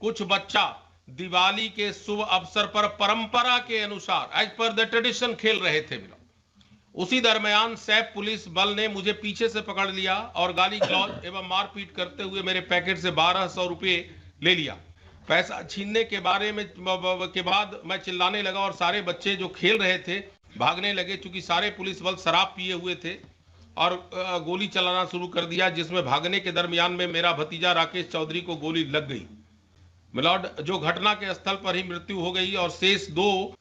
कुछ बच्चा दिवाली के शुभ अवसर पर परंपरा के अनुसार एज पर द ट्रेडिशन खेल रहे थे। उसी दरमियान सैप पुलिस बल ने मुझे पीछे से पकड़ लिया और गाली गलौज एवं मारपीट करते हुए मेरे पैकेट से 1200 रुपये ले लिया। पैसा छीनने के बाद मैं चिल्लाने लगा और सारे बच्चे जो खेल रहे थे भागने लगे, चूंकि सारे पुलिस बल शराब पिए हुए थे, और गोली चलाना शुरू कर दिया, जिसमें भागने के दरमियान में मेरा भतीजा राकेश चौधरी को गोली लग गई। मिलॉर्ड, जो घटना के स्थल पर ही मृत्यु हो गई और शेष दो,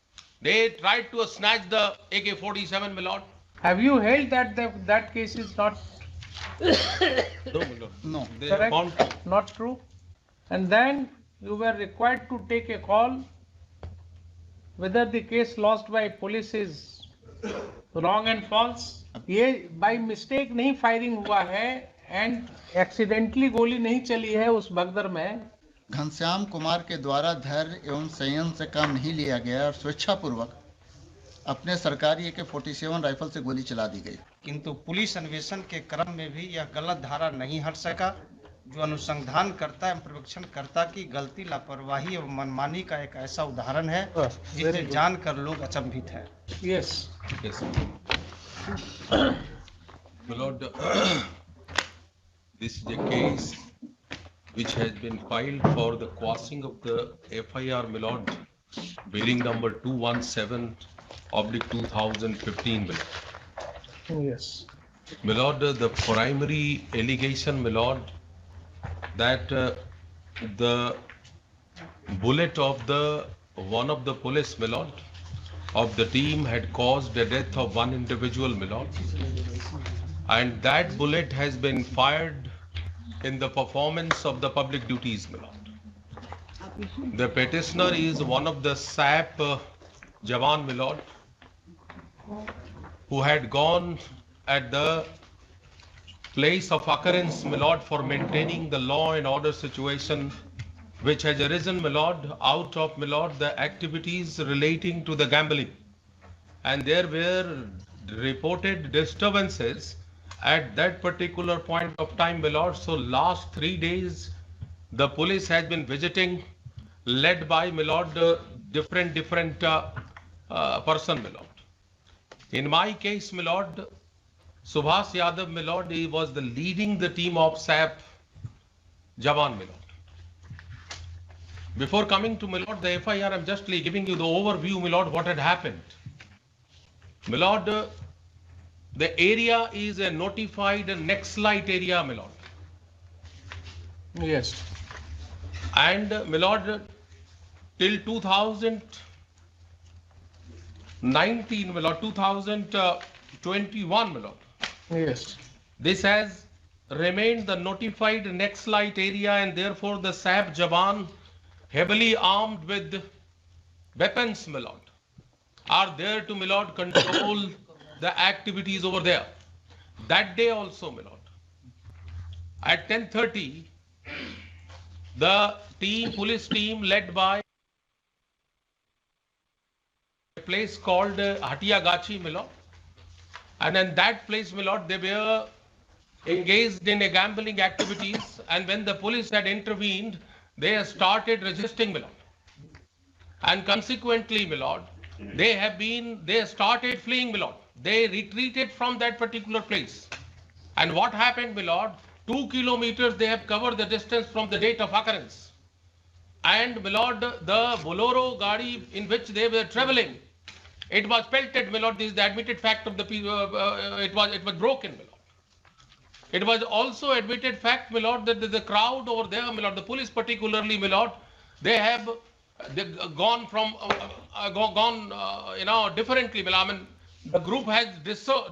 they tried to snatch the AK-47, Milord. Have you held that that case is not No, Milord. no They correct, found not true, and then you were required to take a call whether the case lost by police is wrong and false. ये by mistake नहीं firing हुआ है and accidentally गोली नहीं चली है उस भगदड़ में। घनश्याम कुमार के द्वारा धैर्य एवं संयम से काम नहीं लिया गया और स्वेच्छापूर्वक अपने सरकारी AK-47 राइफल से गोली चला दी गई, किंतु पुलिस अन्वेषण के क्रम में भी यह गलत धारा नहीं हट सका, जो अनुसंधान करता एवं पर्यवेक्षण करता की गलती, लापरवाही एवं मनमानी का एक ऐसा उदाहरण है जिसे जानकर लोग अचंभित हैं। Yes. yes. Milord, this is a case which has been filed for the quashing of the FIR, Milord, bearing number 217/2015, Milord. Yes. Milord, the primary allegation, Milord, that the bullet of one of the police, Milord, of the team had caused the death of one individual, Milord, and that bullet has been fired in the performance of the public duties, Milord. The petitioner is one of the SAP Jawan, Milord, who had gone at the place of occurrence, Milord, for maintaining the law and order situation which has arisen, Milord, out of, Milord, the activities relating to the gambling. And there were reported disturbances at that particular point of time, Milord. So last 3 days, the police has been visiting, led by, Milord, different person, Milord. In my case, Milord, Subhas Yadav, Milord, he was leading the team of SAP Jawan, Milord. Before coming to, Milord, the FIR, I'm just giving you the overview, Milord, what had happened. Milord, the area is a notified Naxalite area, Milord. Yes. And, Milord, till 2019, Milord, 2021, Milord, Yes. this has remained the notified Naxalite area, and therefore the SAP Jawan, heavily armed with weapons, Milord, are there to, Milord, control the activities over there. That day also, Milord, at 10:30, the police team led by a place called Hatia Gachi, Milord, and in that place, Milord, they were engaged in a gambling activities, and when the police had intervened, they started resisting, Milord, and consequently, Milord, they started fleeing, Milord. They retreated from that particular place. And what happened, Milord? 2 kilometers they have covered the distance from the date of occurrence. And, Milord, the Bolero Gadi in which they were traveling, it was pelted, Milord. This is the admitted fact of the it was broken, Milord. It was also admitted fact, Milord, that the crowd over there, Milord, the police particularly, Milord, they gone from differently, Milord. I mean, the group has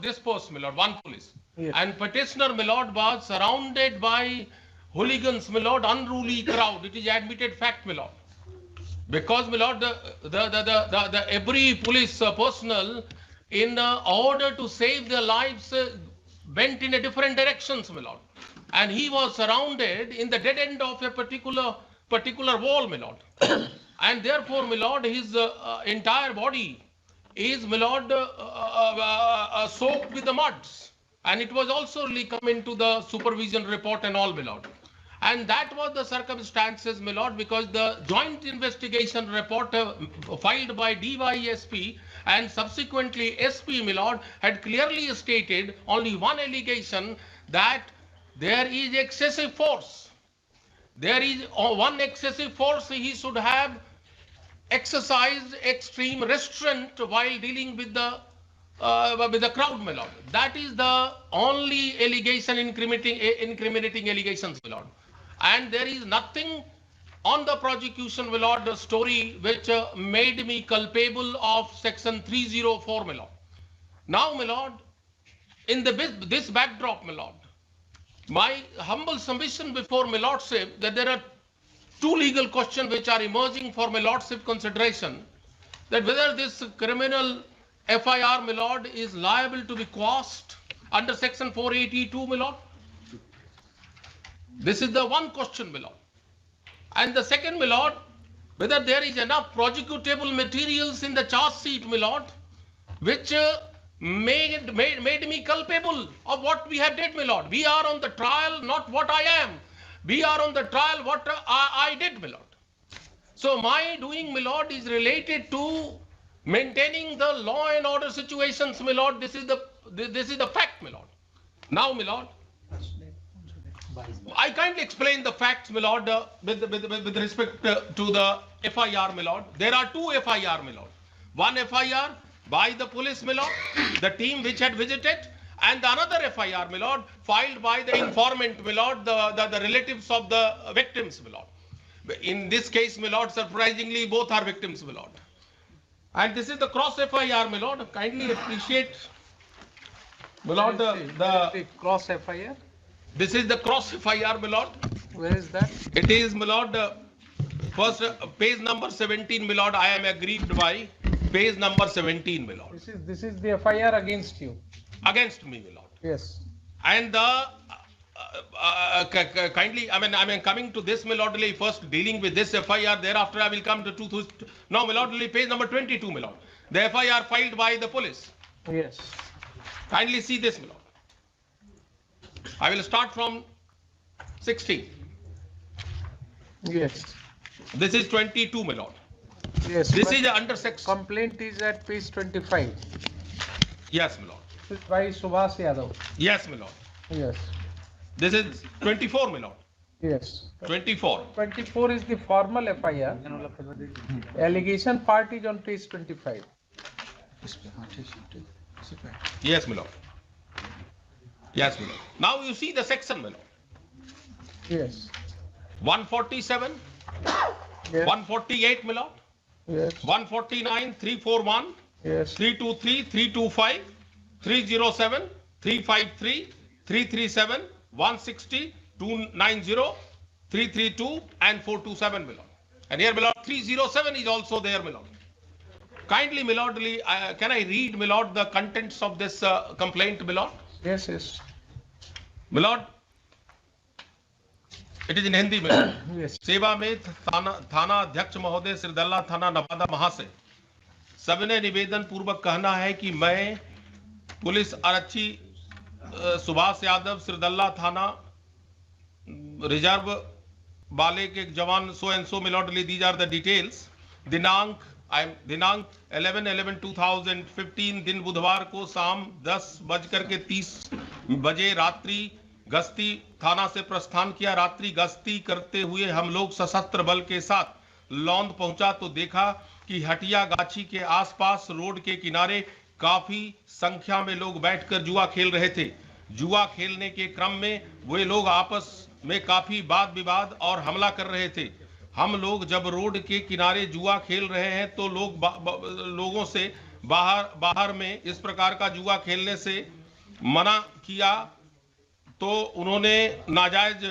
dispersed, Milord, one police. Yes. And petitioner, Milord, was surrounded by hooligans, Milord, unruly crowd. It is admitted fact, Milord. Because, Milord, the every police personnel, in order to save their lives, went in a different directions, Milord. And he was surrounded in the dead end of a particular wall, Milord. And therefore, Milord, his entire body is, Milord, soaked with the muds. And it was also come into the supervision report and all, Milord. And that was the circumstances, my lord, because the joint investigation report filed by DYSP and subsequently SP, my lord, had clearly stated only one allegation, that there is excessive force. There is one excessive force he should have exercised extreme restraint while dealing with the crowd, my lord. That is the only allegation, incriminating allegations, my lord. And there is nothing on the prosecution, my lord, the story which made me culpable of section 304, my lord. Now, my lord, in this backdrop, my lord, my humble submission before my lordship that there are two legal questions which are emerging for my lordship consideration, that whether this criminal FIR, my lord, is liable to be quashed under section 482, my lord. This is the one question, my lord. And the second, my lord, whether there is enough prosecutable materials in the charge sheet, my lord, which made me culpable of what we have did, my lord. We are on the trial, not what I am. We are on the trial, what I did, my lord. So my doing, my lord, is related to maintaining the law and order situations, my lord. This is the fact, my lord. Now, my lord, I kindly explain the facts, my lord, with respect to the FIR, my lord. There are two FIR, my lord. One FIR by the police, my lord, the team which had visited, and the another FIR, my lord, filed by the informant, my lord, the relatives of the victims, my lord. In this case, my lord, surprisingly, both are victims, my lord. And this is the cross FIR, my lord. Kindly appreciate, my lord, the cross FIR. This is the cross FIR, my lord. Where is that? It is, my lord, first page number 17, my lord. I am aggrieved by page number 17, my lord. This is the FIR against you. Against me, my lord. Yes. And the kindly, I mean, coming to this, my lord, first dealing with this FIR, thereafter I will come to now, my lord, page number 22, my lord. The FIR filed by the police. Yes. Kindly see this, my lord. I will start from 16. Yes. This is 22, my lord. Yes. This is the under section. Complaint is at page 25. Yes, my lord. This is by Subhas Yadav. Yes, my lord. Yes. This is 24, my lord. Yes. 24. 24 is the formal FIR. Allegation part is on page 25. Yes, my lord. Yes, my lord. Now you see the section, my lord. Yes. 147, Yes. 148, my lord. Yes. 149, 341, Yes. 323, 325, 307, 353, 337, 160, 290, 332, and 427, my lord. And here, my lord, 307 is also there, my lord. Kindly, my lord, can I read, my lord, the contents of this complaint, my lord? Yes. Yes. My lord, it is in Hindi, my lord. Yes. सेवा में थाना अध्यक्ष महोदय सिरदल्ला थाना नवादा महाशय सबने निवेदन पूर्वक कहना है कि मैं पुलिस आरक्षी सुभाष यादव सिरदल्ला थाना रिजर्व वाले के जवान सो एंड सो मिलॉटली दीज आर द डिटेल्स दिनांक 11/11/2015 दिन बुधवार को शाम 10:30 बजे रात्रि गश्ती थाना से प्रस्थान किया। रात्रि गश्ती करते हुए हम लोग सशस्त्र बल के साथ लौंद पहुंचा तो देखा कि हटिया गाछी के आसपास रोड के किनारे काफी संख्या में लोग बैठकर जुआ खेल रहे थे। जुआ खेलने के क्रम में वे लोग आपस में काफी वाद विवाद और हमला कर रहे थे। हम लोग जब रोड के किनारे जुआ खेल रहे हैं तो लोगों से बाहर में इस प्रकार का जुआ खेलने से मना किया तो उन्होंने नाजायज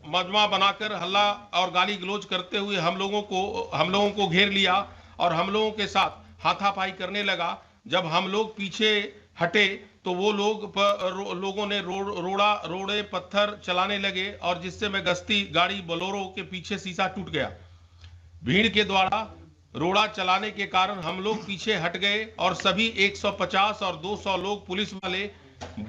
मजमा बनाकर हल्ला और गाली गलौज करते हुए हम लोगों को घेर लिया और हम लोगों के साथ हाथापाई करने लगा। जब हम लोग पीछे हटे तो वो लोगों ने रोड़े पत्थर चलाने लगे और जिससे मैं गश्ती गाड़ी बोलेरो के पीछे शीशा टूट गया। भीड़ के द्वारा रोड़ा चलाने के कारण हम लोग पीछे हट गए और सभी 150 और 200 लोग पुलिस वाले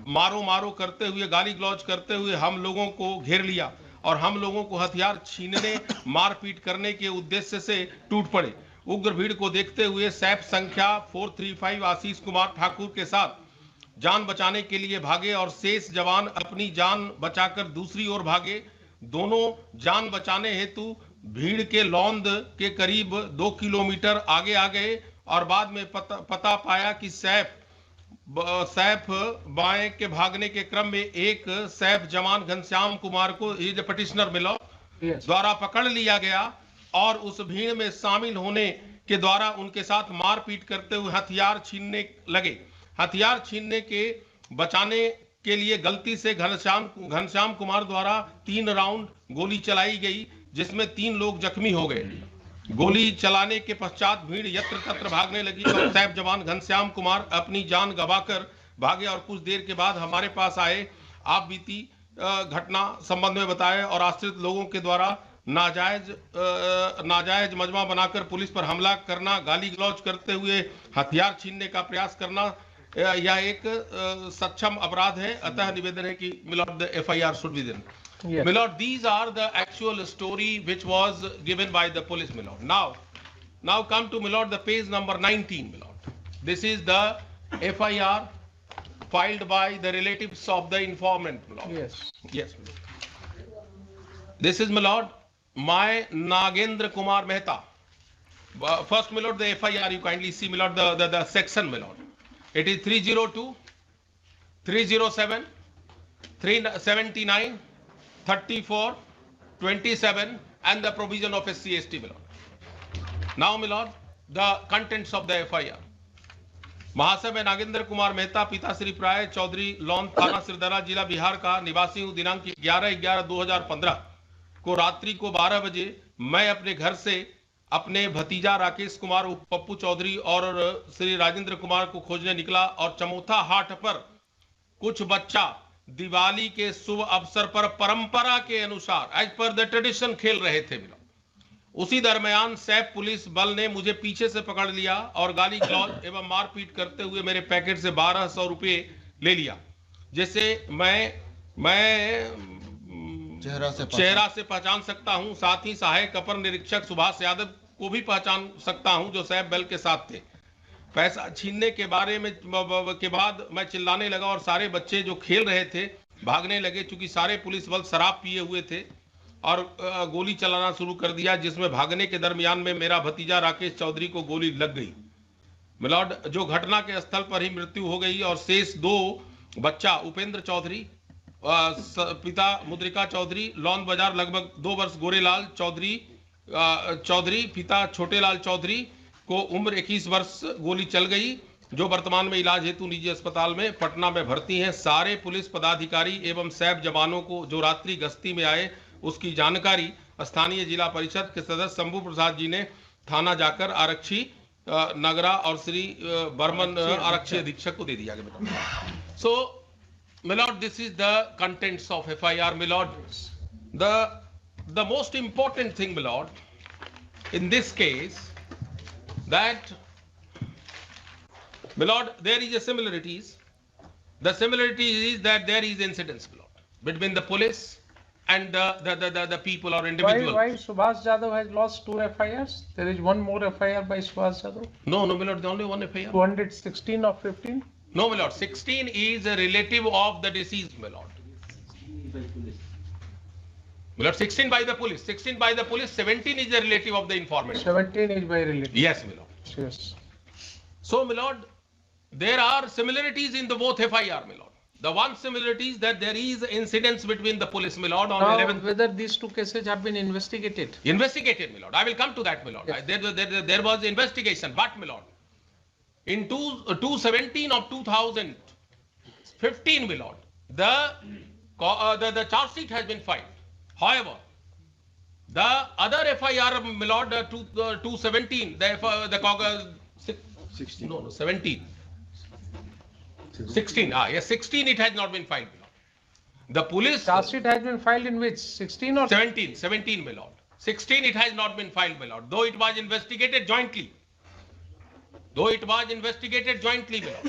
मारो करते हुए गाली गलौज करते हुए हम लोगों को घेर लिया और हम लोगों को हथियार छीनने मारपीट करने के उद्देश्य से टूट पड़े। उग्र भीड़ को देखते हुए सैप संख्या 435 आशीष कुमार ठाकुर के साथ जान बचाने के लिए भागे और शेष जवान अपनी जान बचाकर दूसरी ओर भागे। दोनों जान बचाने हेतु भीड़ के लौंद के करीब 2 किलोमीटर आगे आ गए और बाद में पता पाया कि सैफ बाएं के भागने के क्रम में एक सैफ जवान घनश्याम कुमार को ये पटिशनर मिला द्वारा पकड़ लिया गया और उस भीड़ में शामिल होने के द्वारा उनके साथ मारपीट करते हुए हथियार छीनने लगे। हथियार छीनने के बचाने के लिए गलती से घनश्याम कुमार द्वारा 3 राउंड गोली चलाई गई, जिसमें 3 लोग जख्मी हो गए। गोली चलाने के पश्चात भीड़ यत्र तत्र भागने लगी और सैफ जवान घनश्याम कुमार अपनी जान गंवाकर भागे और कुछ देर के बाद हमारे पास आए। आप बीती घटना संबंध में बताए और आश्रित लोगों के द्वारा नाजायज मजमा बनाकर पुलिस पर हमला करना, गाली गलौज करते हुए हथियार छीनने का प्रयास करना यह एक सक्षम अपराध है। अतः निवेदन है कि milord the FIR should be then. Yes. My lord, these are the actual story which was given by the police, my lord. Now come to, my lord, the page number 19, my lord. This is the FIR filed by the relatives of the informant, my lord. Yes. Yes, my lord. This is, my lord, my Nagendra Kumar Mehta. First, my lord, the FIR, you kindly see, my lord, the section, my lord. It is 302, 307, 379, 34, 27 and the provision of SC/ST, my lord. Now, my lord, the contents of the FIR. महाशय मैं नागेंद्र कुमार मेहता पिता श्री प्राय Chaudhary loan थाना सिरदरा जिला बिहार का निवासी हूँ। दिनांक 11/11/2015 को रात्रि को 12 बजे मैं अपने घर से अपने भतीजा राकेश कुमार पप्पू चौधरी और श्री राजेंद्र कुमार को खोजने निकला और चमोथा हाट पर कुछ बच्चा दिवाली के शुभ अवसर पर परंपरा के अनुसार एज पर द ट्रेडिशन खेल रहे थे। उसी दरमियान सैप पुलिस बल ने मुझे पीछे से पकड़ लिया और गाली गलौज एवं मारपीट करते हुए मेरे पैकेट से 1200 रुपये ले लिया, जिसे मैं चेहरा से पहचान सकता हूं। साथ ही सहायक अपर निरीक्षक सुभाष यादव को भी पहचान सकता हूं जो सैप बल के साथ थे। पैसा छीनने के बारे में के बाद मैं चिल्लाने लगा और सारे बच्चे जो खेल रहे थे भागने लगे। चूंकि सारे पुलिस बल शराब पिए हुए थे और गोली चलाना शुरू कर दिया, जिसमें भागने के दरमियान में मेरा भतीजा राकेश चौधरी को गोली लग गई। मिलॉर्ड, जो घटना के स्थल पर ही मृत्यु हो गई और शेष 2 बच्चा उपेंद्र चौधरी पिता मुद्रिका चौधरी लौन बाजार लगभग 2 वर्ष गोरेलाल चौधरी पिता छोटेलाल चौधरी को उम्र 21 वर्ष गोली चल गई, जो वर्तमान में इलाज हेतु निजी अस्पताल में पटना में भर्ती हैं। सारे पुलिस पदाधिकारी एवं सैप जवानों को जो रात्रि गश्ती में आए उसकी जानकारी स्थानीय जिला परिषद के सदस्य शंभू प्रसाद जी ने थाना जाकर आरक्षी नगरा और श्री बर्मन आरक्षी अधीक्षक को दे दिया गया। So milord, this is the contents of FIR। Milord, the most important thing milord in this case that, my lord, there is a similarities. The similarity is that there is incidents, my lord, between the police and the people or individuals. Why Subhash Jadhav has lost 2 FIRs? There is one more FIR by Subhash Jadhav. No, my lord, the only one FIR. 216 of 15. No, my lord, 16 is a relative of the deceased, my lord. My lord, 16 by the police. 16 by the police. 17 is a relative of the informant. 17 is by relative. Yes, my lord. Yes. So, my lord, there are similarities in the both FIR, my lord. The one similarity is that there is incidents between the police, my lord, on Now, 11th. whether these 2 cases have been investigated? Investigated, my lord. I will come to that, my lord. Yes. There was investigation, but, my lord, in 2/17 of 2015, my lord, the charge sheet has been filed. However, the other FIR, my lord, 217, 16, no, 17. 16, yes, 16 it has not been filed, my lord. The police... Charge sheet has been filed in which? 16 or... 17, my lord. 16 it has not been filed, my lord, though it was investigated jointly. My lord.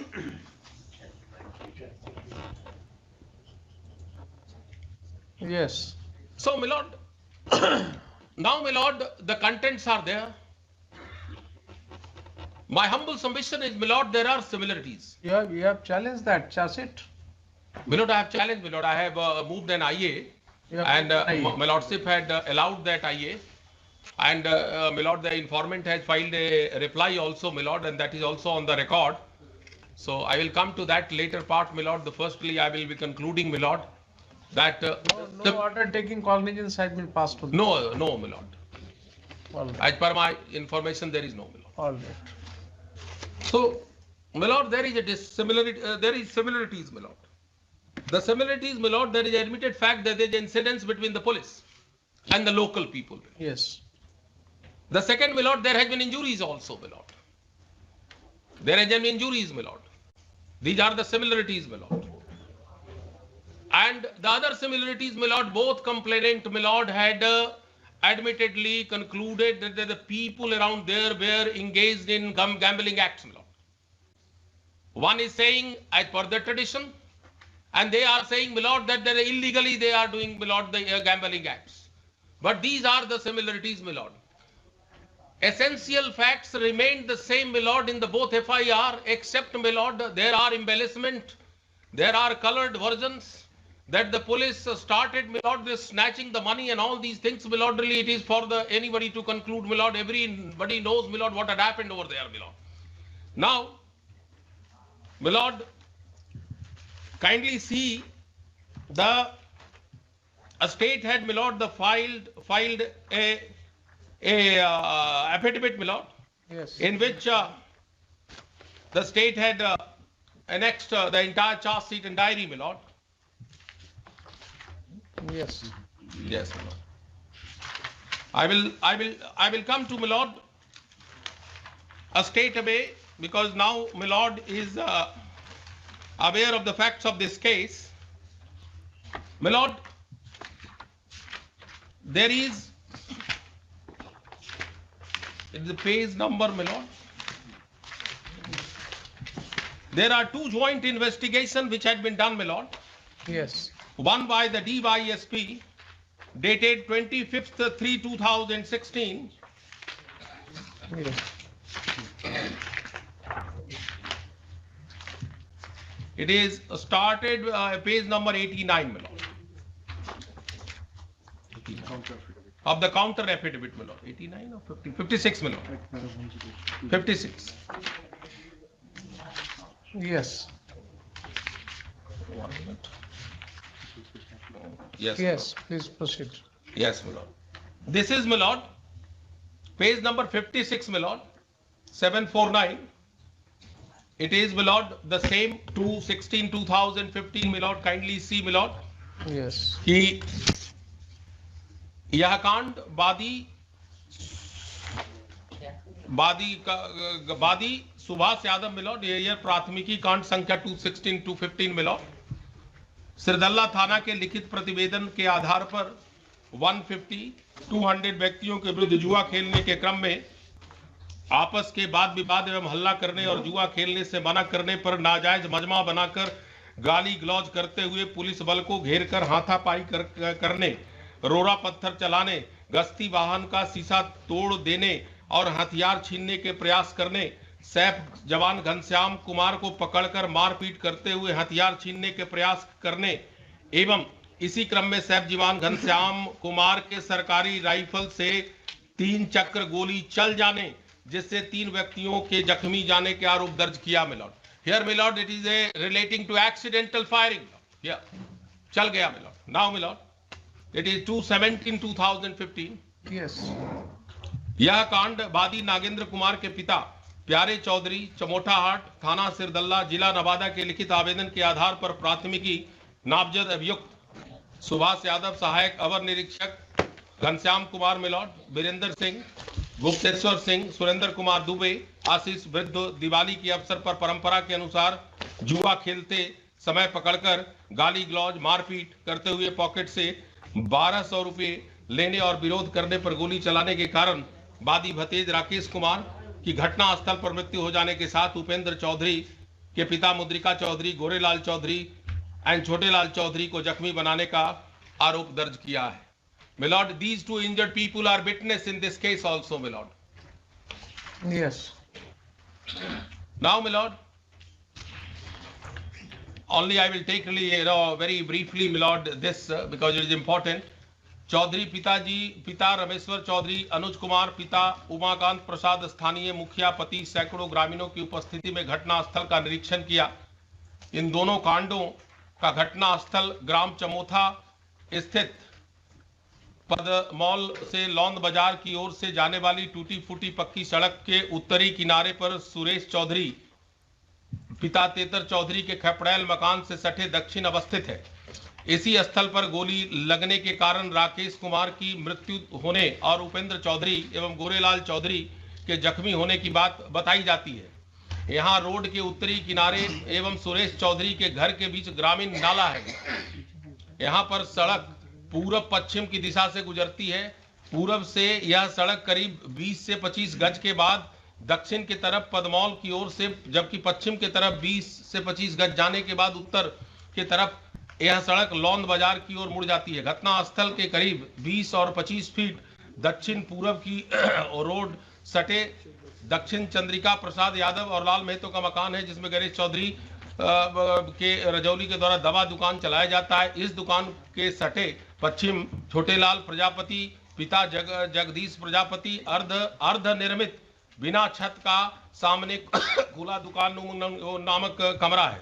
Yes. So, my lord, now, my lord, the contents are there. My humble submission is, my lord, there are similarities. You have challenged that, charge it. My lord, I have challenged, my lord, I have moved an IA, You have and moved an IA. my lordship had allowed that IA, and my lord, the informant has filed a reply also, my lord, and that is also on the record. So I will come to that later part, my lord. The firstly, I will be concluding, my lord, that No order taking cognizance has been passed to them. no, my lord. All right. As per my information, there is no, my lord. All right. So, my lord, there is a dissimilarity. There is similarities, my lord. The similarities, my lord, there is admitted fact that there is incidents between the police and the local people. Yes. The second, my lord, there has been injuries also, my lord. There has been injuries, my lord. These are the similarities, my lord. And the other similarities, my lord, both complainant, my lord, had admittedly concluded that the people around there were engaged in gambling acts, my lord. One is saying, as per the tradition, and they are saying, my lord, that illegally they are doing, my lord, the gambling acts. But these are the similarities, my lord. Essential facts remain the same, my lord, in the both FIR, except, my lord, there are embellishment, there are colored versions, that the police started, my lord, this snatching the money and all these things, my lord. Really, it is for the anybody to conclude, my lord. Everybody knows, my lord, what had happened over there, my lord. Now, my lord, kindly see the state had, my lord, filed a affidavit, my lord, Yes. in which the state had annexed the entire charge sheet and diary, my lord. Yes. Yes, my lord. I will come to, my lord, a state away, because now my lord is aware of the facts of this case. My lord, there is the page number, my lord. There are two joint investigations which had been done, my lord. Yes. One by the DYSP dated 25th 3/2016. Yes. It is started page number 89, my lord. Of the counter affidavit, my lord. 89 or 50? 56, my lord. 56. Yes. 1 minute. Yes. Yes. Please proceed. Yes, my lord. This is, my lord, page number 56, my lord, 749. It is, my lord, the same 2/16/2015, my lord. Kindly see, my lord, Yes. कि यह कांड वादी Subhash Yadav, my lord, ये प्राथमिकी कांड संख्या 2/16/215, my lord, Sirdalla थाना के लिखित प्रतिवेदन के आधार पर 150-200 व्यक्तियों के विरुद्ध जुआ खेलने के क्रम में आपस के वाद विवाद एवं हल्ला करने और जुआ खेलने से मना करने पर नाजायज मजमा बनाकर गाली गलौज करते हुए पुलिस बल को घेरकर हाथापाई करने, रोड़ा पत्थर चलाने, गश्ती वाहन का शीशा तोड़ देने और हथियार छीनने के प्रयास करने, सैफ जवान घनश्याम कुमार को पकड़कर मारपीट करते हुए हथियार छीनने के प्रयास करने एवं इसी क्रम में सैफ जवान घनश्याम कुमार के सरकारी राइफल से 3 चक्र गोली चल जाने, जिससे 3 व्यक्तियों के जख्मी जाने के आरोप दर्ज किया, my lord. Here, my lord, it is a relating to accidental firing. Yeah, चल गया, my lord. Now, my lord, it is 2/17/2015. Yes. यह कांड वादी नागेंद्र कुमार के पिता प्यारे चौधरी, चमोटा हाट, थाना सिरदल्ला, जिला नवादा के लिखित आवेदन के आधार पर प्राथमिकी नामजद अभियुक्त सुभाष यादव, सहायक अवर निरीक्षक घनश्याम कुमार, मिलॉर्ड वीरेंद्र सिंह, गुप्तेश्वर सिंह, सुरेंद्र कुमार दुबे, आशीष वृद्ध दिवाली के अवसर पर परंपरा के अनुसार जुआ खेलते समय पकड़कर गाली गलौज मारपीट करते हुए पॉकेट से 1200 रुपए लेने और विरोध करने पर गोली चलाने के कारण वादी भतेज राकेश कुमार की घटना स्थल पर मृत्यु हो जाने के साथ उपेंद्र चौधरी के पिता मुद्रिका चौधरी, गोरेलाल चौधरी एंड छोटेलाल चौधरी को जख्मी बनाने का आरोप दर्ज किया है। My lord, these two injured people are witness in this case also, my lord. Yes. Now, my lord, only I will take really, very briefly, my lord, this because it is important. Chaudhary पिता रमेश्वर चौधरी, अनुज कुमार पिता, उमाकांत प्रसाद स्थानीय मुखिया पति, सैकड़ों ग्रामीणों की उपस्थिति में घटना स्थल का निरीक्षण किया। इन दोनों कांडों का घटना स्थल ग्राम चमोथा स्थित पदमौल से लौंद बाजार की ओर से जाने वाली टूटी फूटी पक्की सड़क के उत्तरी किनारे पर सुरेश चौधरी पिता तेतर चौधरी के खपड़ैल मकान से सटे दक्षिण अवस्थित है। इसी स्थल पर गोली लगने के कारण राकेश कुमार की मृत्यु होने और उपेंद्र चौधरी एवं गोरेलाल चौधरी के जख्मी होने की बात बताई जाती है। यहाँ रोड के उत्तरी किनारे एवं सुरेश चौधरी के घर के बीच ग्रामीण नाला है। यहाँ पर सड़क पूरब पश्चिम की दिशा से गुजरती है। पूरब से यह सड़क करीब 20 से 25 गज के बाद दक्षिण की तरफ पदमौल की ओर से, जबकि पश्चिम की तरफ 20 से 25 गज जाने के बाद उत्तर की तरफ यह सड़क लौंद बाजार की ओर मुड़ जाती है। घटना स्थल के करीब 20 और 25 फीट दक्षिण पूरब की रोड सटे दक्षिण चंद्रिका प्रसाद यादव और लाल महतो का मकान है, जिसमें गणेश चौधरी के रजौली के द्वारा दवा दुकान चलाया जाता है। इस दुकान के सटे पश्चिम छोटेलाल प्रजापति पिता जगदीश प्रजापति अर्ध निर्मित बिना छत का सामने खुला दुकान नामक कमरा है,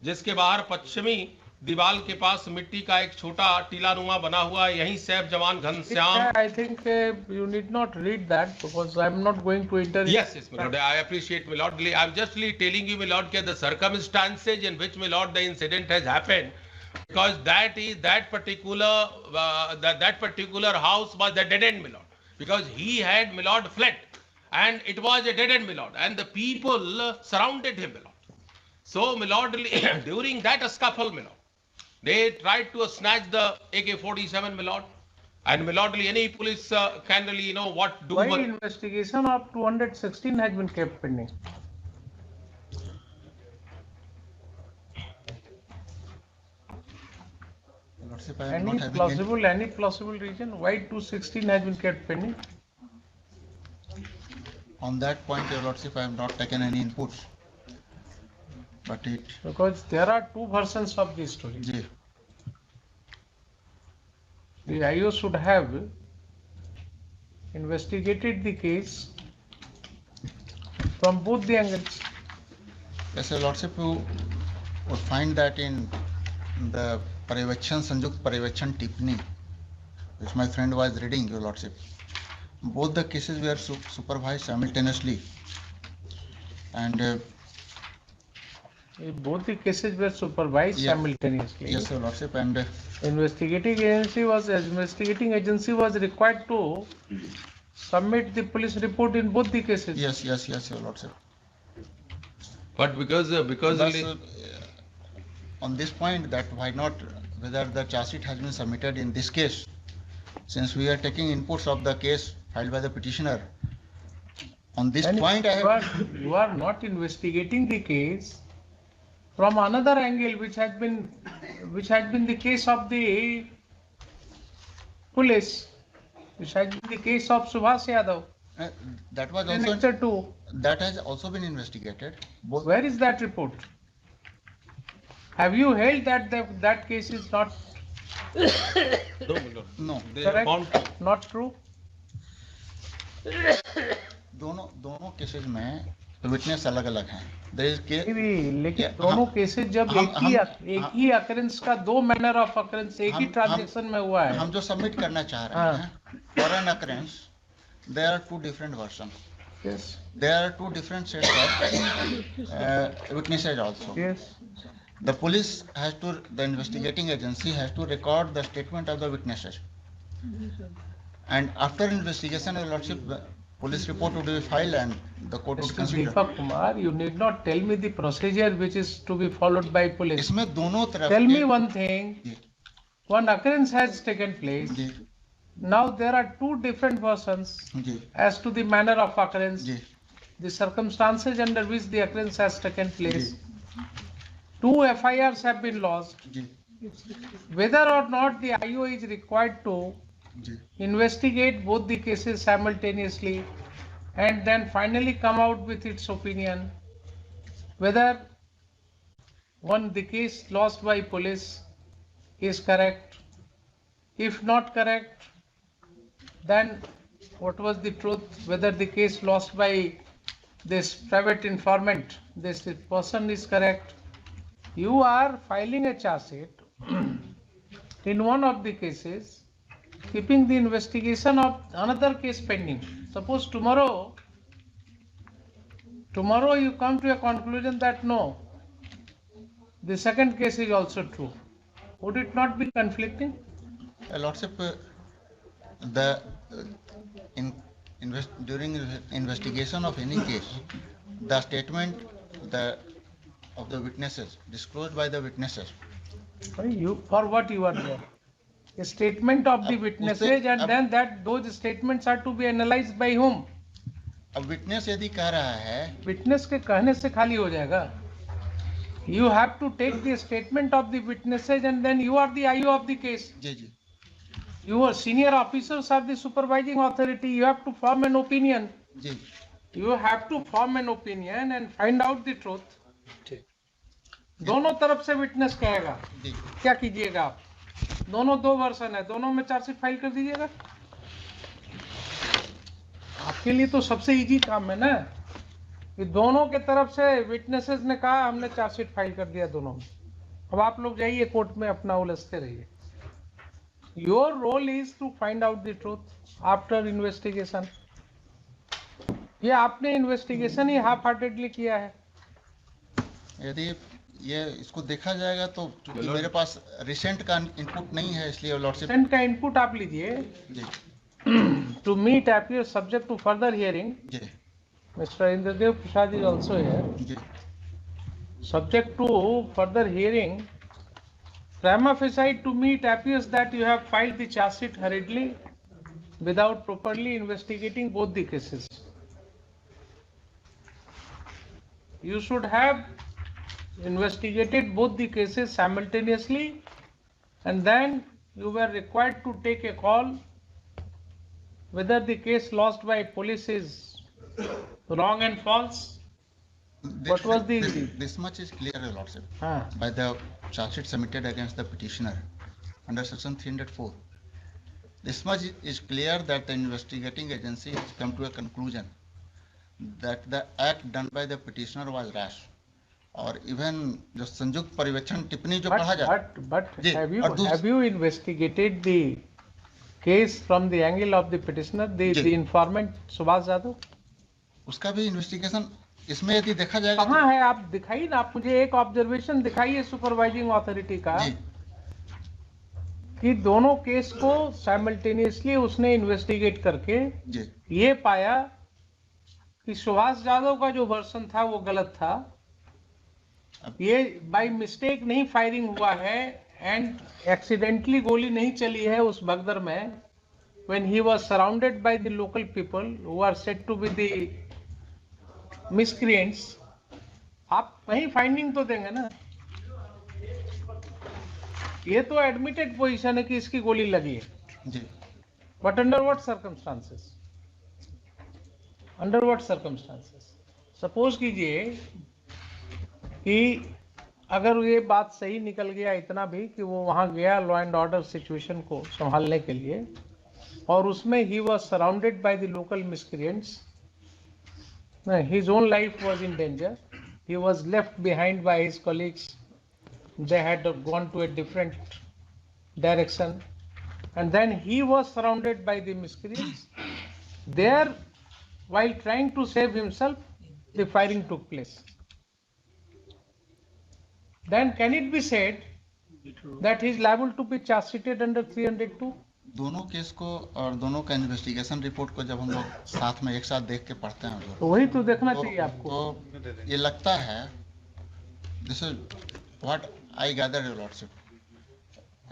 जिसके बाहर पश्चिमी दीवार के पास मिट्टी का एक छोटा टीलानुमा बना हुआ है। यहीं सैफ जवान Ghanshyam. I think you need not read that because I am not going to intervene. Yes, my lord. I appreciate, my lord. I am just telling you, my lord, the circumstances in which, my lord, the incident has happened, because that particular house was a dead end, my lord, because he had, my lord, fled, and it was a dead end, my lord, and the people surrounded him, my lord. So, my lord, during that scuffle, my lord, they tried to snatch the AK-47, my lord, and my lord, any police can really what do. Why investigation of 216 has been kept pending? Any plausible reason why 216 has been kept pending? On that point, Your Lordship, I have not taken any inputs. But it. Because there are two versions of this story. Ji. The IO should have investigated the case from both the angles. Yes, Your Lordship, you would find that in the Sanjukta Parivachan Tipni, which my friend was reading, Your Lordship, both the cases were supervised simultaneously, and both the cases were supervised simultaneously. Yes, Your Lordship, and investigating agency was required to submit the police report in both the cases. Yes, Your Lordship. But because on this point, that why not whether the charge sheet has been submitted in this case, since we are taking inputs of the case filed by the petitioner. On this point, you are not investigating the case from another angle, which has been the case of the police, which has been the case of Subhas Yadav. That was also that has also been investigated. Both. Where is that report? Have you held that that case is not? No. Correct? Not true? दोनों cases में witness अलग अलग हैं। लेकिन दोनों cases जब एक ही occurrence का दो मैनर ऑफ अकरेंस एक ही ट्रांजैक्शन में हुआ है, हम जो सबमिट करना चाह रहे हैं for an occurrence, there are two different version, there are two different sets of witnesses also. The police has to, the investigating agency has to record the statement of the witnesses, and after investigation, Your Lordship, police report would be filed and the court would consider. Deepak Kumar, you need not tell me the procedure which is to be followed by police. इसमें दोनों तरफ Tell me one thing. One occurrence has taken place. Now there are two different versions as to the manner of occurrence, the circumstances under which the occurrence has taken place. Two FIRs have been lodged. Whether or not the IO is required to investigate both the cases simultaneously, and then finally come out with its opinion whether the case lost by police is correct. If not correct, then what was the truth, whether the case lost by this private informant, this person is correct. You are filing a charge sheet in one of the cases, keeping the investigation of another case pending. Suppose tomorrow you come to a conclusion that no, the second case is also true. Would it not be conflicting? Lordship, during investigation of any case, the statement of the witnesses, disclosed by the witnesses. For what you are there? A statement of the witnesses, and then that those statements are to be analyzed by whom? अब witness यदि कह रहा है, witness के कहने से खाली हो जाएगा. You have to take the statement of the witnesses, and then you are the IO of the case. Ji ji. Your senior officers are the supervising authority. You have to form an opinion. Ji. You have to form an opinion and find out the truth. दोनों तरफ से witness कहेगा. क्या कीजिएगा आप? दोनों दो version है, दोनों में चार्जशीट फाइल कर दीजिएगा. आपके लिए तो सबसे इजी काम है ना, कि दोनों के तरफ से विटनेसेस ने कहा हमने चार्जशीट फाइल कर दिया दोनों में. अब आप लोग जाइए कोर्ट में अपना उलझते रहिए. Your role is to find out the truth after investigation. ये आपने इन्वेस्टिगेशन ही हाफ हार्टेडली किया है. यदि ये इसको देखा जाएगा तो क्योंकि मेरे पास रिसेंट का इनपुट नहीं है, इसलिए लॉर्डशिप रिसेंट का इनपुट आप लीजिए. जी. To meet appears subject to further hearing. जी. Mr. Indradev Prasad is also here. जी. Subject to further hearing, prima facie to meet appears that you have filed the charge sheet hurriedly without properly investigating both the cases. You should have investigated both the cases simultaneously, and then you were required to take a call whether the case lost by police is wrong and false. What was the this much is clear, Lordship, Ah. by the charge sheet submitted against the petitioner under section 304. This much is clear that the investigating agency has come to a conclusion that the act done by the petitioner was rash. और even जो संयुक्त पर्यवेक्षण टिप्पणी जो पढ़ा जाता but have you investigated the case from the angle of the petitioner, the informant Subhash Yadav? उसका भी इन्वेस्टिगेशन इसमें यदि देखा जाएगा कहाँ है? आप दिखाइए ना, आप मुझे एक ऑब्जर्वेशन दिखाइए सुपरवाइजिंग अथॉरिटी का कि दोनों केस को साइमल्टेनियसली उसने इन्वेस्टिगेट करके ये पाया कि सुभाष यादव का जो वर्सन था वो गलत था. ये बाय मिस्टेक नहीं फायरिंग हुआ है एंड एक्सीडेंटली गोली नहीं चली है उस भगदड़ में. when he was surrounded by the local people who are said to be the miscreants. आप वही फाइंडिंग तो देंगे ना. ये तो एडमिटेड पोजीशन है कि इसकी गोली लगी है. But under what circumstances? Under what circumstances? Suppose कीजिए कि अगर ये बात सही निकल गया इतना भी कि वो वहां गया लॉ एंड ऑर्डर सिचुएशन को संभालने के लिए और उसमें he was surrounded by the local miscreants. His own life was in danger. He was left behind by his colleagues. They had gone to a different direction, and then he was surrounded by the miscreants. There, while trying to save himself, the firing took place. Then can it be said that he is liable to be charge sheeted under 302? दोनों case को और दोनों का investigation report को जब हम लोग साथ में एक साथ देख के पढ़ते हैं तो वही तो देखना चाहिए आपको. तो ये लगता है, this is what I gather your lordship,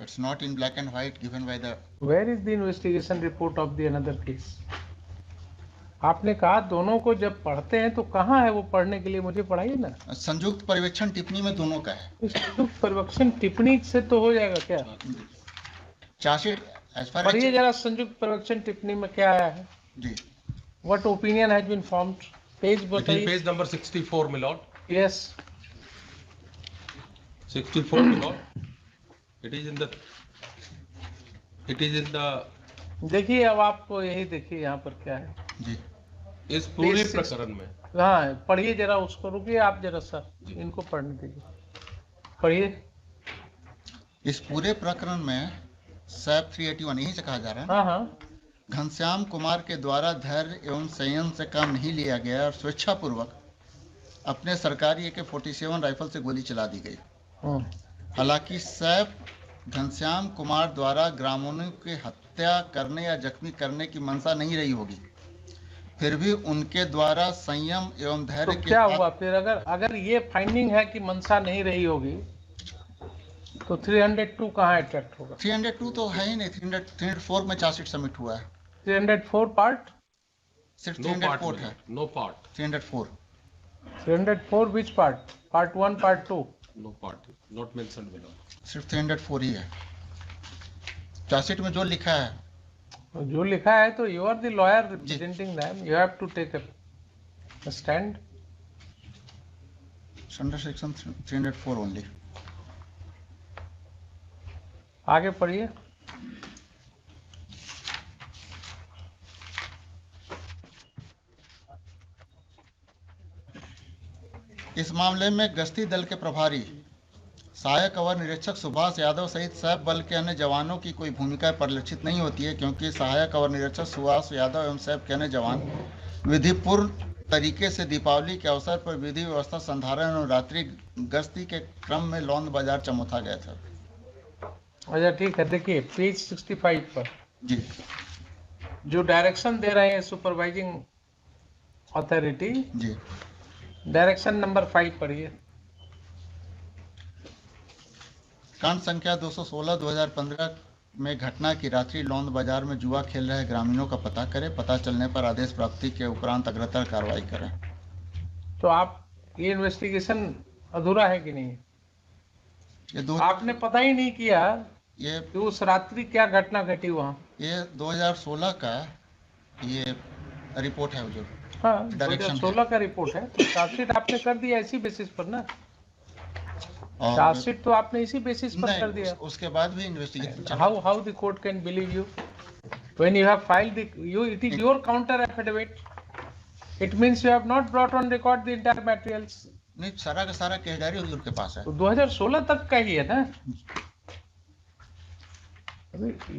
it's not in black and white given by the. Where is the investigation report of the another case? आपने कहा दोनों को जब पढ़ते हैं तो कहाँ है वो? पढ़ने के लिए मुझे पढ़ाइए ना. संयुक्त पर्यवेक्षण टिप्पणी में दोनों का है. संयुक्त पर्यवेक्षण टिप्पणी से तो हो जाएगा क्या? चार्जशीट As far पढ़िए as जरा संयुक्त पर्यवेक्षण टिप्पणी में क्या आया है? जी, What opinion has been formed? Page It is बताइए. page number 64, my lord. Yes. 64, my lord. It is in the देखिए अब आपको यही देखिए यहाँ पर क्या है. जी, इस पूरे Page प्रकरण में हाँ पढ़िए जरा उसको. रुकिए आप जरा सर इनको पढ़ने दीजिए. पढ़िए. इस पूरे प्रकरण में सैप 381 यही से कहा जा रहा है, हाँ हाँ. घनश्याम कुमार के द्वारा धैर्य एवं संयम से काम नहीं लिया गया और स्वेच्छापूर्वक अपने सरकारी AK-47 राइफल से गोली चला दी गई। हालांकि सैप घनश्याम कुमार द्वारा ग्रामीणों की हत्या करने या जख्मी करने की मंशा नहीं रही होगी, फिर भी उनके द्वारा संयम एवं तो धैर्य के क्या साथ हुआ फिर? अगर ये फाइंडिंग है कि मंशा नहीं रही होगी तो 302 कहाँ अट्रैक्ट होगा? 302 तो है ही नहीं, 304 में चार्जशीट सबमिट हुआ है, 304 पार्ट. सिर्फ no part, 304 है, no part, 304 304 which part? Part 1, part 2. no part, not mentioned, my lord. सिर्फ 304 ही है चार्जशीट में जो लिखा है। जो लिखा है तो you are the lawyer representing them. You have to take a stand. Under section 304 only. आगे पढ़िए. इस मामले में गश्ती दल के प्रभारी सहायक अवर निरीक्षक सुभाष यादव सहित सैप बल के अन्य जवानों की कोई भूमिका परिलक्षित नहीं होती है, क्योंकि सहायक अवर निरीक्षक सुभाष यादव एवं सैप के अन्य जवान विधिपूर्ण तरीके से दीपावली के अवसर पर विधि व्यवस्था संधारण और रात्रि गश्ती के क्रम में लौंद बाजार चमोथा गए थे। अच्छा ठीक है. देखिए पेज 65 पर जी, जो डायरेक्शन दे रहे हैं सुपरवाइजिंग अथॉरिटी, जी, डायरेक्शन नंबर 5 पढ़िए. कांड संख्या 216/2015 में घटना की रात्रि लौंद बाजार में जुआ खेल रहे ग्रामीणों का पता करें, पता चलने पर आदेश प्राप्ति के उपरांत अग्रतर कार्रवाई करें। तो आप ये इन्वेस्टिगेशन अधूरा है कि नहीं? ये दो आपने पता ही नहीं किया ये कि उस रात्रि क्या घटना घटी वहाँ? ये 2016 का ये रिपोर्ट है जो हाँ डायरेक्शन 2016 का रिपोर्ट है. तो चार्जशीट आपने कर दिया इसी बेसिस पर ना? और चार्जशीट तो आपने इसी बेसिस पर कर दिया. उसके बाद भी इन्वेस्टिगेशन चल How the court can believe you when you have filed it is your counter affidavit. It means you have not brought on record the entire materials. नहीं, सारा का सारा केस डायरी हुजूर के पास है। तो 2016 तक का ही है ना?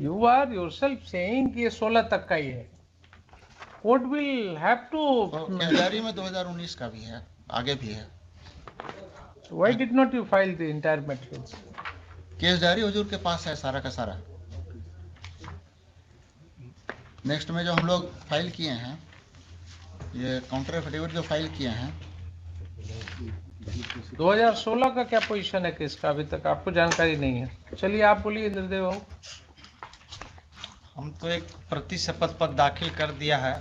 You are yourself saying कि ये 16 तक का ही है. Court will have to. Case diary में 2019 का भी है, आगे भी है। Why did not you file the entire materials? Case diary हुजूर के पास है सारा का सारा। नेक्स्ट में जो हम लोग फाइल किए हैं, ये काउंटर एफिडेविट जो फाइल किए हैं, 2016 का क्या पोजीशन है केस का? अभी तक आपको जानकारी नहीं है. चलिए आप बोलिए इंद्रदेव बाबू. हम तो एक प्रति शपथ पत्र दाखिल कर दिया है।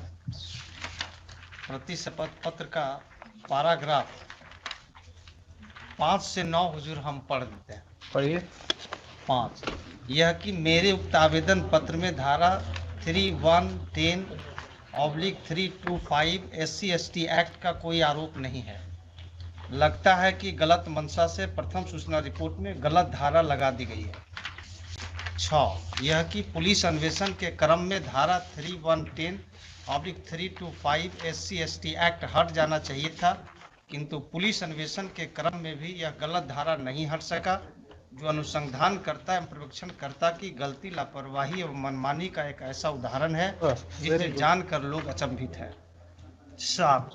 प्रति शपथ पत्र का पैराग्राफ 5 से 9 हुजूर हम पढ़ देते हैं। पढ़िए. 5 यह कि मेरे उक्त आवेदन पत्र में धारा 3110/325 SC/ST एक्ट का कोई आरोप नहीं है। लगता है कि गलत मंशा से प्रथम सूचना रिपोर्ट में गलत धारा लगा दी गई है। 6 यह कि पुलिस अन्वेषण के क्रम में धारा 3110/325 SC/ST एक्ट हट जाना चाहिए था, किंतु पुलिस अन्वेषण के क्रम में भी यह गलत धारा नहीं हट सका, जो अनुसंधानकर्ता एवं पर्यवेक्षणकर्ता की गलती, लापरवाही एवं मनमानी का एक ऐसा उदाहरण है जिसे जानकर लोग अचंभित हैं। 7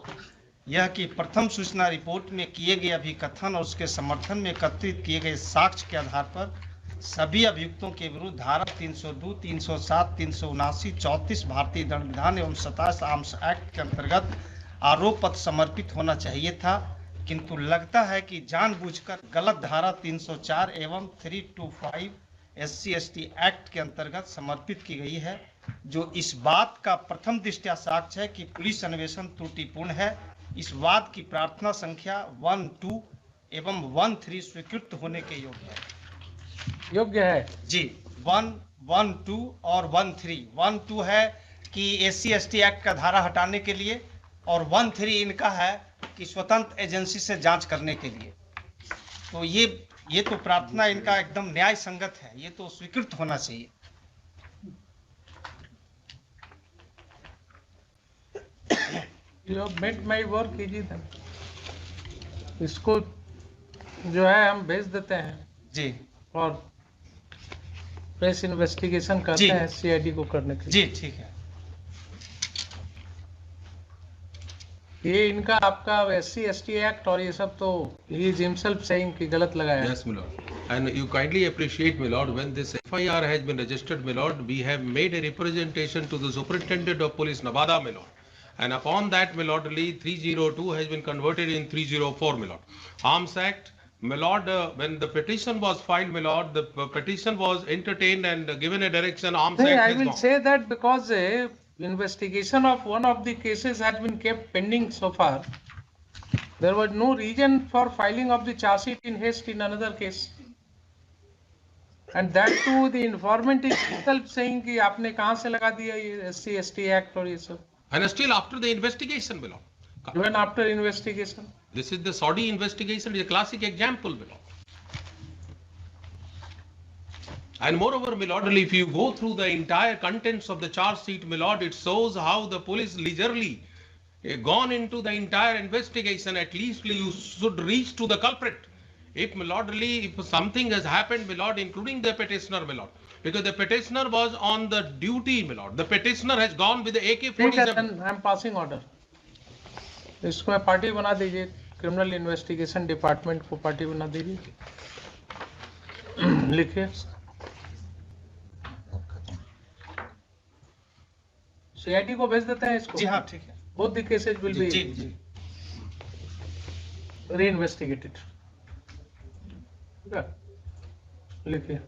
यह कि प्रथम सूचना रिपोर्ट में किए गए अभिकथन और उसके समर्थन में एकत्रित किए गए साक्ष्य के आधार पर सभी अभियुक्तों के विरुद्ध धारा 302, 307, 379, 34 भारतीय दंड विधान एवं 27 आर्म्स एक्ट के अंतर्गत आरोप पत्र समर्पित होना चाहिए था, किंतु लगता है कि जानबूझकर गलत धारा 304 एवं 325 SC/ST एक्ट के अंतर्गत समर्पित की गई है, जो इस बात का प्रथम दृष्टया साक्ष्य है कि पुलिस अन्वेषण त्रुटिपूर्ण है। इस वाद की प्रार्थना संख्या 1, 2 एवं 1, 3 स्वीकृत होने के योग्य है। योग्य है जी। 1, 1-2 और 1-3। 1-2 है कि SC/ST एक्ट का धारा हटाने के लिए, और 1-3 इनका है कि स्वतंत्र एजेंसी से जांच करने के लिए। तो ये तो प्रार्थना इनका एकदम न्याय संगत है, ये तो स्वीकृत होना चाहिए। You have made my work easy then. इसको जो है हम भेज देते हैं जी और प्रेस इन्वेस्टिगेशन करते हैं CID को करने के लिए। जी ठीक है। ये इनका आपका SC/ST एक्ट और ये सब तो he is himself saying कि गलत लगाया है। Yes, my lord. And you kindly appreciate, my lord, when this FIR has been registered, my lord, we have made a representation to the Superintendent of Police, Nevada, my lord. And upon that, my lord, 302 has been converted in 304, my lord. Arms Act, my lord, when the petition was filed, my lord, the petition was entertained and given a direction, Arms Act I has will gone. say that because investigation of one of the cases has been kept pending so far. There was no reason for filing of the charge sheet in haste in another case. And that too, the informant is himself saying कि आपने कहाँ से लगा दिया ये SC/ST Act और ये सब. And still after the investigation, my lord. Even after investigation. This is the Saudi investigation, is a classic example, my lord. And moreover, my lord, if you go through the entire contents of the charge sheet, my lord, it shows how the police leisurely gone into the entire investigation. At least you should reach to the culprit. If, my lord, if something has happened, my lord, including the petitioner, my lord, because the petitioner was on the duty, my lord. The petitioner has gone with the AK-47. I am passing order. इसको party बना दीजिए, criminal investigation department को party बना दीजिए। लिखिए। CID को भेज देते हैं इसको। जी हाँ ठीक है। Both the cases will be reinvestigated. लिखिए।